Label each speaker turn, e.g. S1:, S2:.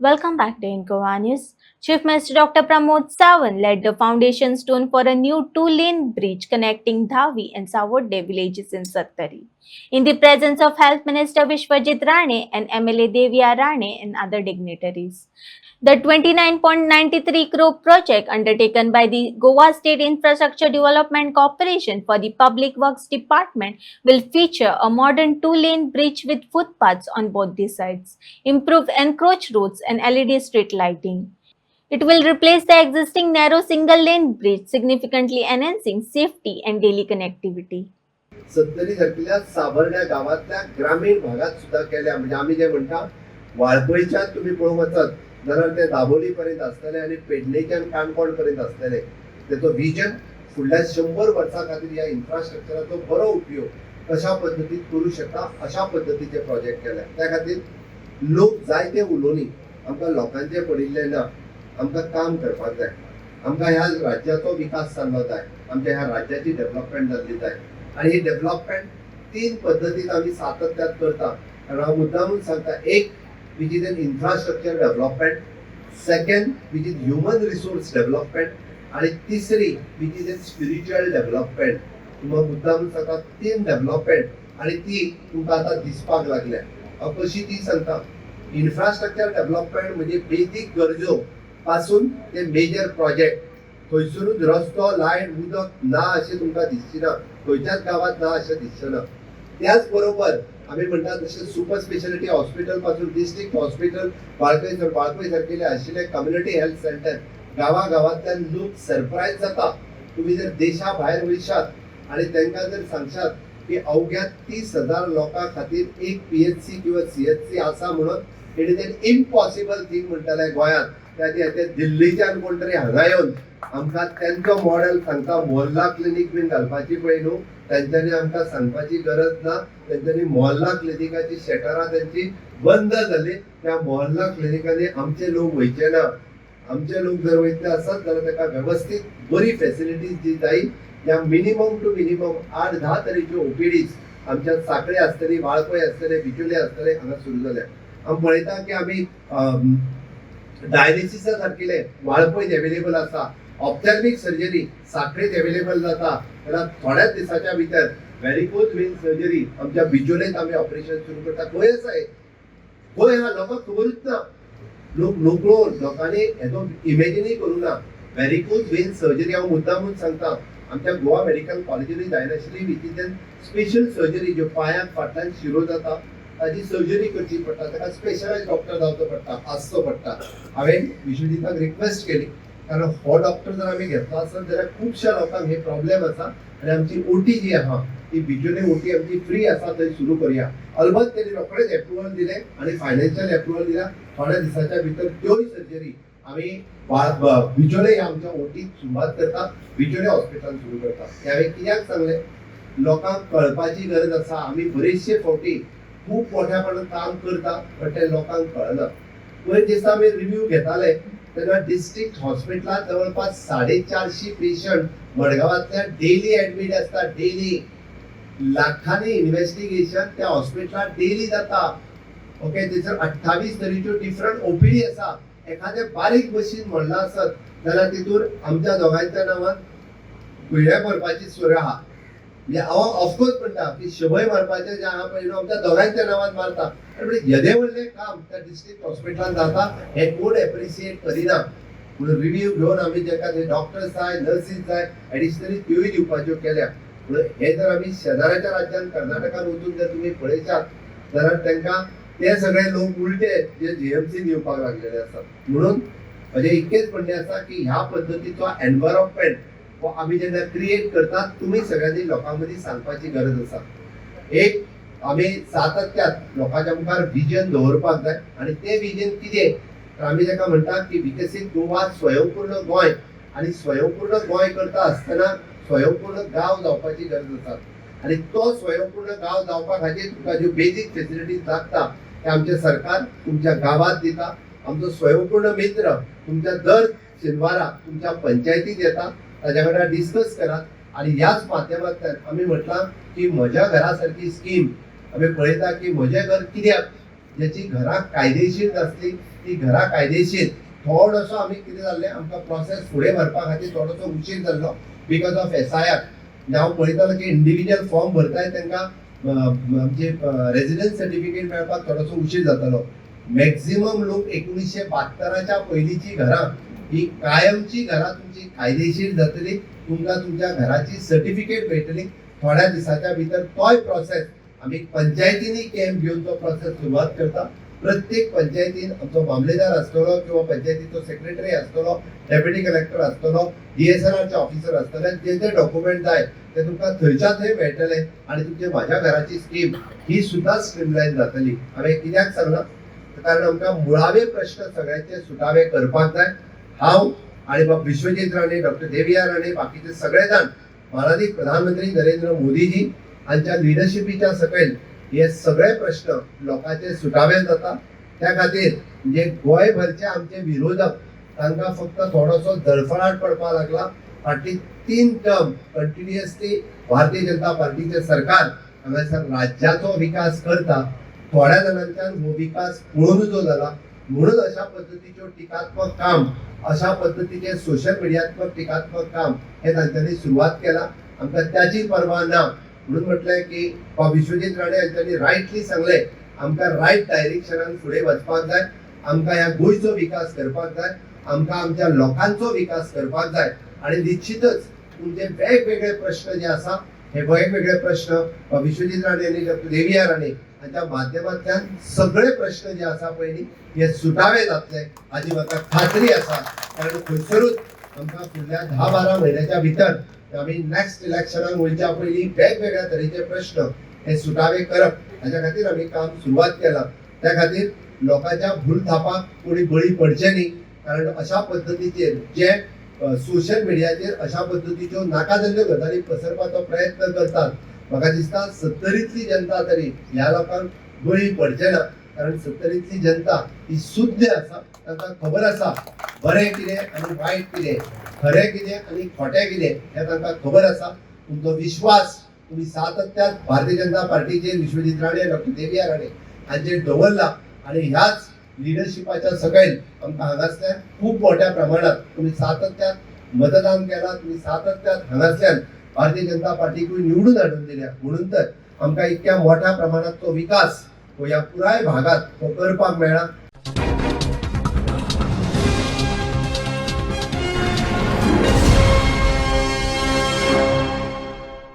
S1: Welcome back to Incoa News. Chief Minister Dr. Pramod Sawant laid the foundation stone for a new two-lane bridge connecting Dhawi and Savodde villages in Sattari. In the presence of Health Minister Vishwajit Rane and MLA Devya Rane and other dignitaries. The 29.93 crore project undertaken by the Goa State Infrastructure Development Corporation for the Public Works Department will feature a modern two-lane bridge with footpaths on both the sides, improved encroach roads and LED street lighting. It will replace the existing narrow single-lane bridge, significantly enhancing safety and daily connectivity.
S2: सत्तरी सारख्या सावर्ड्या गावातल्या ग्रामीण भागात सुद्धा केल्या. म्हणजे आम्ही जे म्हणता वाळपयच्या तुम्ही पळोवंक वचत जाल्यार ते दाबोली पर्यंत आसतले आणि पेडणेच्यान काणकोण पर्यंत आसतले. तेचो विजन फुडल्या 100 वर्सां खातीर ह्या इन्फ्रास्ट्रक्चराचो बरो उपयोग कशा पद्दतीन करूं शकता अशा पद्दतीचे प्रोजेक्ट केल्या. त्या खातीर लोक जायते उलोवनी आमकां लोकांचे पडिल्ले ना. आमकां काम करपाक जाय. आमकां ह्या राज्याचो विकास जाल्लो जाय. आमच्या ह्या राज्याची डेव्हलपमेंट जाल्ली जाय. आणि ही डेव्हलपमेंट 3 पद्धतीन आम्ही सातत्यात करता. कारण हांव मुद्दामून सांगता, एक which is an infrastructure development, second which is human resource development आणि तिसरी which is an spiritual development. तुम्हाला मुद्दामून सांगता 3 डेव्हलपमेंट आणि ती तुमकां आतां दिसपाक लागल्या. हांव कशी ती सांगता. इन्फ्रास्ट्रक्चर डेव्हलपमेंट म्हणजे बेसिक गरजो पासून ते मेजर प्रोजेक्ट. थंयसरूच रस्तो, लायट, उदक ना अशें तुमकां दिसची ना. खंयच्याच गावात ना अशें दिसचें ना. त्याच बरोबर आमी म्हणटा तशें सुपर स्पेशालिटी हॉस्पिटल पासून डिस्ट्रिक्ट हॉस्पिटल, वाळपय सारकेले आशिल्ले कम्युनिटी हेल्थ सेंटर गांवांतल्यान लोक सरप्रायज जाता. तुम्ही जर देशा भायर वयशात आणि तांकां जर सांगशात की अवघ्या 30,000 लोकां खातीर एक PHC किंवा CHC आसा म्हणून it is an impossible thing म्हणटाले गोंयांत. त्या दिल्लीच्यान कोण तरी हांगा येवन आमकां त्यांचो मॉडेल सांगता. मोहल्ला क्लिनीक बीन घालपाची पळय न्हू, तांच्यांनी आमकां सांगपाची गरज ना. तांच्यांनी मोहल्ला क्लिनिकाची शटरां त्यांची बंद जाली. त्या मोहल्ला क्लिनिकांनी आमचे लोक वयचे ना. आमचे लोक जर वयतले आसत जाल्यार ताका व्यवस्थित बरी फॅसिलिटीज जी जाय. त्या मिनिमम टू मिनिमम 8-10 तरेच्यो OPDs आमच्या साखळे आसतली, वाळपय आसतले, बिचोले आसतले हांगा सुरू जाल्या. आमी पळयता की आमी डायलिसिसा सारकिले वाळपयत अवेलेबल आसा. ऑप्थॅल्मिक सर्जरी साखळेत अवेलेबल जाता. जाल्यार थोड्याच दिसाच्या भितर व्हेरिकोज वेन सर्जरी आमच्या बिचोलेत आमी ऑपरेशन सुरू करता. खंय आसा हे? खंय हा लोकांक खबरूच ना. लोक नोकळो लोकांनी हेजो इमॅजिनूय करूं ना. व्हेरिकोज वेन सर्जरी हांव मुद्दामून सांगता. आमच्या गोवा मेडिकल कॉलेजींनी जायनाशिल्ली विचित्रान स्पेशल सर्जरी ज्यो पांयाक फाटल्यान शिरो जाता ताची सर्जरी करची पडटा. ताका स्पेशलायज डॉक्टर जावचो पडटा, आसचो पडटा. हांवें विश्वजिताक रिक्वेस्ट केली, कारण हो डॉक्टर जर आमी घेतलो आसत जाल्यार खुबश्या लोकांक हे प्रॉब्लेम आसा. आणि आमची OT जी आहा ती बिचोले OT आमची फ्री आसा, थंय सुरू करूया. अलबत्त तेणी रोखडेच एप्रुवल दिले आणि फायनान्शियल एप्रुवल दिला. थोड्या दिसाच्या भितर त्योय सर्जरी आमी बिचोले ह्या आमच्या OTक सुरवात करता, बिचोले हॉस्पिटलान सुरू करता. ह्यावेळी कित्याक सांगले, लोकांक कळपाची गरज आसा. आमी बरेचशे फावटी खूप मोठ्यापणान काम करता पण ते लोकांक कळना. पयर दिसा आमी रिव्ह्यू घेताले तेन्ना डिस्ट्रिक्ट हॉस्पिटलांत जवळपास 450 पेशंट मडगांवांतल्या डेली ऍडमिट आसता. डेली लाखांनी इन्व्हेस्टिगेशन त्या हॉस्पिटलांत डेली जाता. ओके, थंयसर 28 तरेच्यो डिफरंट OPD आसा. एखादे बारीक मशीन म्हणला आसत जाल्यार तितून आमच्या दोगांच्या नांवान गुळ्या भरपाची सोय आहा. म्हणजे हांव ऑफकोर्स म्हणटा की शबय मारपाचे जे आहा पळय न्हू आमच्या दोगांच्या नांवान मारता. आनी येदे व्हडलें काम त्या डिस्ट्रिक्ट हॉस्पिटलान जाता हे कोण एप्रिशिएट करिना. म्हणून रिव्ह्यू घेवन आमी जेका डॉक्टर्स जाय, नर्सीस जाय, एडिशनली त्योय दिवपाच्यो केल्या. म्हणून हे जर आमी शेजाऱ्याच्या राज्यान कर्नाटकान वचून जर तुमी पळयशात जाल्यार तांकां ते सगळे लोक उलटे जे GMCन येवपाक लागलेले आसात. म्हणून म्हजें इतकेंच म्हणणें आसा की ह्या पद्दतीचो एनवायरमेंट हो आमी जेन्ना क्रिएट करतात तुमी सगळ्यांनी लोकां मदीं सांगपाची गरज आसा. एक आमी सातत्यात लोकांच्या मुखार विजन दवरपाक जाय. आणि ते विजन कितें तर आमी जेका म्हणटा की विकसीत गोवा, स्वयंपूर्ण गोंय. आणि स्वयंपूर्ण गोंय करता आसतना स्वयंपूर्ण गांव जावपाची गरज आसा. आणि तो स्वयंपूर्ण गांव जावपा खातीर तुमकां ज्यो बेजीक फॅसिलिटीज लागता ते आमचें सरकार तुमच्या गांवांत दिता. आमचो स्वयंपूर्ण मित्र तुमच्या दर शेनवारा तुमच्या पंचायतीत येता. ताच्या वांगडा डिस्कस करात. आणि ह्याच माध्यमांतल्यान आमी म्हटलां की म्हज्या घरा सारकी स्कीम आमी पळयता की म्हजें घर कित्याक ज्याची घरां कायदेशीर नासली ती घरां कायदेशीर थोडोसो आमी कितें जाल्लें आमकां प्रोसेस फुडें व्हरपा खातीर थोडोसो उशीर जाल्लो बिकॉज ऑफ SIR. हांव पळयतालो की इंडिविज्युअल फॉर्म भरताय तांकां आमचे रेजिडन्स सर्टिफिकेट मेळपाक थोडोसो उशीर जातालो. मॅक्झिमम लोक 1972च्या पयलींची घरां ही कायमची घरां तुमची कायदेशीर जातली, तुमकां तुमच्या घराची सर्टिफिकेट मेळटली थोड्या दिसाच्या भितर. तोय प्रोसेस आमी पंचायतींनी कॅम्प घेवन तो प्रोसेस सुरवात करता. प्रत्येक पंचायतीन आमचो मामलेदार आसतलो किंवा पंचायतीचो सेक्रेटरी आसतलो, डेप्युटी कलेक्टर आसतलो, DSNRचे ऑफिसर आसतले, जे जे डॉक्युमेंट जाय ते तुमकां थंयच्या थंय मेळटले आनी तुमचे म्हाज्या घराची स्कीम ही सुद्दां स्ट्रीमलायन जातली. हांवें कित्याक सांगलां कारण आमकां मुळावे प्रश्न सगळ्यांचे सुटावे करपाक जाय. हांव आणि विश्वजीत राणे, डॉक्टर देविया राणे, बाकीचे सगळे जाण माननीय प्रधानमंत्री नरेंद्र मोदीजी हांच्या लिडरशिपीच्या सकयल हे सगळे प्रश्न लोकांचे सुटावे जाता. त्या खातीर म्हणजे गोंयभरचे आमचे विरोधक तांकां फक्त थोडोसो जळफळाट पडपाक लागला. फाटली 3 टर्म कंटिन्युअसली भारतीय जनता पार्टीचे सरकार हांगासर राज्याचो विकास करता. थोड्या जाणांच्यान हो विकास पळोवनूचो जाला. म्हणून अशा पद्दतीच्यो टिकात्मक काम, अशा पद्दतीचे सोशल मिडियात्मक टिकात्मक काम हे तांच्यांनी सुरवात केला. आमकां त्याची पर्वा ना म्हणून म्हटलें की विश्वजीत राणे हांच्यांनी रायटली सांगलें आमकां रायट डायरेक्शनान फुडें वचपाक जाय. आमकां ह्या गोंयचो विकास करपाक जाय, आमकां आमच्या लोकांचो विकास करपाक जाय. आणि निश्चितच तुमचे वेगवेगळे प्रश्न जे आसा हे वेगवेगळे प्रश्न विश्वजीत राणे आनी डॉक्टर देविया राणे हांच्या माध्यमांतल्यान सगळे प्रश्न जे आसा पळय हे सुटावे जातले हाची म्हाका खात्री आसा. कारण खंयसरूच आमकां फुडल्या 10-12 म्हयन्याच्या भितर आमी नेक्स्ट इलेक्शनाक वयच्या पयलीं वेगवेगळ्या तरेचे प्रश्न हे सुटावे करप हाच्या खातीर आमी काम सुरवात केलां. त्या खातीर लोकांच्या भूल थापाक कोणी बळी पडचे न्ही. कारण अशा पद्दतीचेर जे सोशल मिडियाचेर अशा पद्दतीच्यो नाका जाल्ल्यो गजाली पसरपाचो प्रयत्न करतात, म्हाका दिसता 70तली जनता तरी ह्या लोकांक बळी पडचे ना. कारण 70तली जनता ही शुद्ध आसा, तांकां खबर आसा बरें कितें आनी वायट कितें, खरें कितें आनी खोटें कितें हें तांकां खबर आसा. तुमचो विश्वास तुम्ही सातत्यात भारतीय जनता पार्टीचे विश्वजीत राणे, डॉक्टर देविया राणे हांचेर दवरला आणि ह्याच लिडरशिपाच्या सकयल आमकां हांगासल्यान खूब मोठ्या प्रमाणात तुम्ही सातत्यात मतदान केला, तुम्ही सातत्यात हांगासल्यान भारतीय जनता पार्टीकूय निवडून हाडून दिल्या. म्हणून तर आमकां इतक्या मोठ्या प्रमाणात तो विकास ह्या पुराय भागात तो करपाक मेळ्ळा.